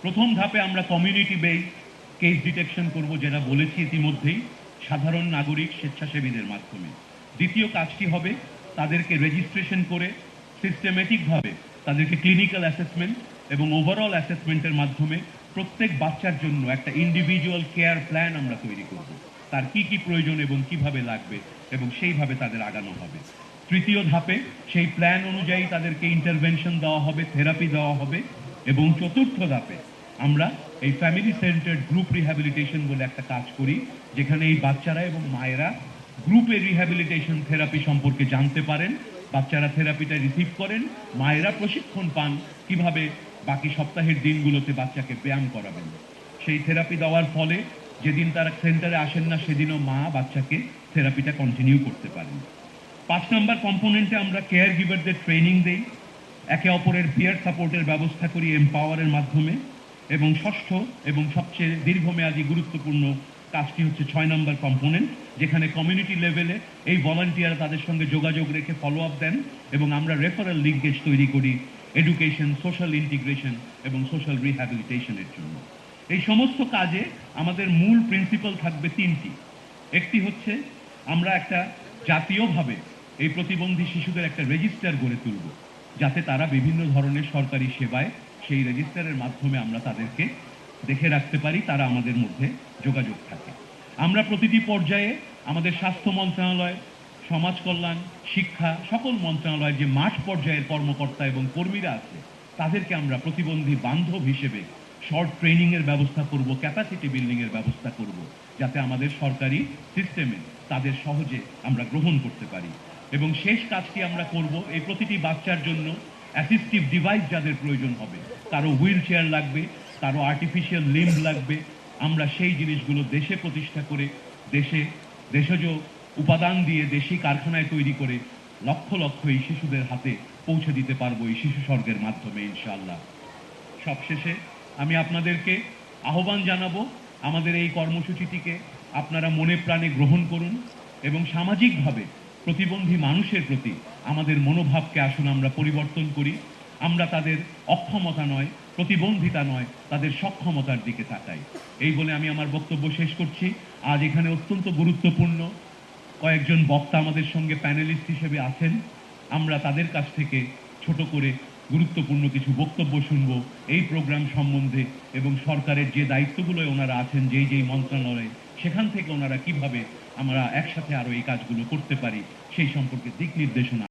প্রথম ধাপে আমরা কমিউনিটি বেস কেস ডিটেকশন করব, যেটা বলেছি ইতিমধ্যেই, সাধারণ নাগরিক স্বেচ্ছাসেবীদের মাধ্যমে। দ্বিতীয় কাজটি হবে তাদেরকে রেজিস্ট্রেশন করে সিস্টেমেটিকভাবে তাদেরকে ক্লিনিক্যাল অ্যাসেসমেন্ট এবং ওভারঅল অ্যাসেসমেন্টের মাধ্যমে প্রত্যেক বাচ্চার জন্য একটা ইন্ডিভিজুয়াল কেয়ার প্ল্যান আমরা তৈরি করব। তার কি কি প্রয়োজন এবং কিভাবে লাগবে এবং সেইভাবে তাদের আগানো হবে। তৃতীয় ধাপে সেই প্ল্যান অনুযায়ী তাদেরকে ইন্টারভেনশন দেওয়া হবে, থেরাপি দেওয়া হবে। এবং চতুর্থ ধাপে আমরা এই ফ্যামিলি সেন্টার্ড গ্রুপ রিহ্যাবিলিটেশন বলে একটা কাজ করি, যেখানে এই বাচ্চারা এবং মায়েরা গ্রুপে রিহ্যাবিলিটেশন থেরাপি সম্পর্কে জানতে পারেন, বাচ্চারা থেরাপিটা রিসিভ করেন, মায়েরা প্রশিক্ষণ পান কিভাবে বাকি সপ্তাহের দিনগুলোতে বাচ্চাকে ব্যায়াম করাবেন। সেই থেরাপি দেওয়ার ফলে যেদিন তারা সেন্টারে আসেন না সেদিনও মা বাচ্চাকে থেরাপিটা কন্টিনিউ করতে পারেন। 5 নম্বর কম্পোনেন্টে আমরা কেয়ার গিভারদের ট্রেনিং দেই, একে অপরের পিয়ার সাপোর্টের ব্যবস্থা করি এম্পাওয়ারের মাধ্যমে। এবং ষষ্ঠ এবং সবচেয়ে দীর্ঘমেয়াদী গুরুত্বপূর্ণ কাজটি হচ্ছে 6 নম্বর কম্পোনেন্ট, যেখানে কমিউনিটি লেভেলে এই ভলান্টিয়ার তাদের সঙ্গে যোগাযোগ রেখে ফলো আপ দেন এবং আমরা রেফারেল লিঙ্কেজ তৈরি করি এডুকেশন, সোশ্যাল ইন্টিগ্রেশন এবং সোশ্যাল রিহ্যাবিলিটেশনের জন্য। এই সমস্ত কাজে আমাদের মূল প্রিন্সিপাল থাকবে তিনটি। একটি হচ্ছে আমরা একটা জাতীয়ভাবে এই প্রতিবন্ধী শিশুদের একটা রেজিস্টার গড়ে তুলব, যাতে তারা বিভিন্ন ধরনের সরকারি সেবায় সেই রেজিস্টারের মাধ্যমে আমরা তাদেরকে দেখে রাখতে পারি, তারা আমাদের মধ্যে যোগাযোগ থাকে। আমরা প্রতিটি পর্যায়ে আমাদের স্বাস্থ্য মন্ত্রণালয়, সমাজ কল্যাণ, শিক্ষা, সকল মন্ত্রণালয়ের যে মাঠ পর্যায়ের কর্মকর্তা এবং কর্মীরা আছে তাদেরকে আমরা প্রতিবন্ধী বান্ধব হিসেবে শর্ট ট্রেনিংয়ের ব্যবস্থা করব, ক্যাপাসিটি বিল্ডিংয়ের ব্যবস্থা করব, যাতে আমাদের সরকারি সিস্টেমে তাদের সহজে আমরা গ্রহণ করতে পারি। এবং শেষ কাজটি আমরা করব, এই প্রতিটি বাচ্চার জন্য অ্যাসিস্টিভ ডিভাইস যাদের প্রয়োজন হবে, কারো হুইল চেয়ার লাগবে, কারো আর্টিফিশিয়াল লিম্ব লাগবে, আমরা সেই জিনিসগুলো দেশে প্রতিষ্ঠা করে দেশজ উপাদান দিয়ে দেশি কারখানায় তৈরি করে লক্ষ লক্ষ এই শিশুদের হাতে পৌঁছে দিতে পারবো এই শিশু স্বর্গের মাধ্যমে ইনশাআল্লাহ। সবশেষে আমি আপনাদেরকে আহ্বান জানাবো, আমাদের এই কর্মসূচিটিকে আপনারা মনে প্রাণে গ্রহণ করুন এবং সামাজিকভাবে প্রতিবন্ধী মানুষের প্রতি আমাদের মনোভাবকে আসুন আমরা পরিবর্তন করি। আমরা তাদের অক্ষমতা নয়, প্রতিবন্ধিতা নয়, তাদের সক্ষমতার দিকে তাকাই। এই বলে আমি আমার বক্তব্য শেষ করছি। আজ এখানে অত্যন্ত গুরুত্বপূর্ণ কয়েকজন বক্তা আমাদের সঙ্গে প্যানেলিস্ট হিসেবে আছেন। আমরা তাদের কাছ থেকে ছোট করে গুরুত্বপূর্ণ কিছু বক্তব্য শুনব এই প্রোগ্রাম সম্বন্ধে এবং সরকারের যে দায়িত্বগুলোয় ওনারা আছেন, যেই মন্ত্রণালয়ে, সেখান থেকে ওনারা কিভাবে আমরা একসাথে আরো এই কাজগুলো করতে পারি সেই সম্পর্কে দিক নির্দেশনা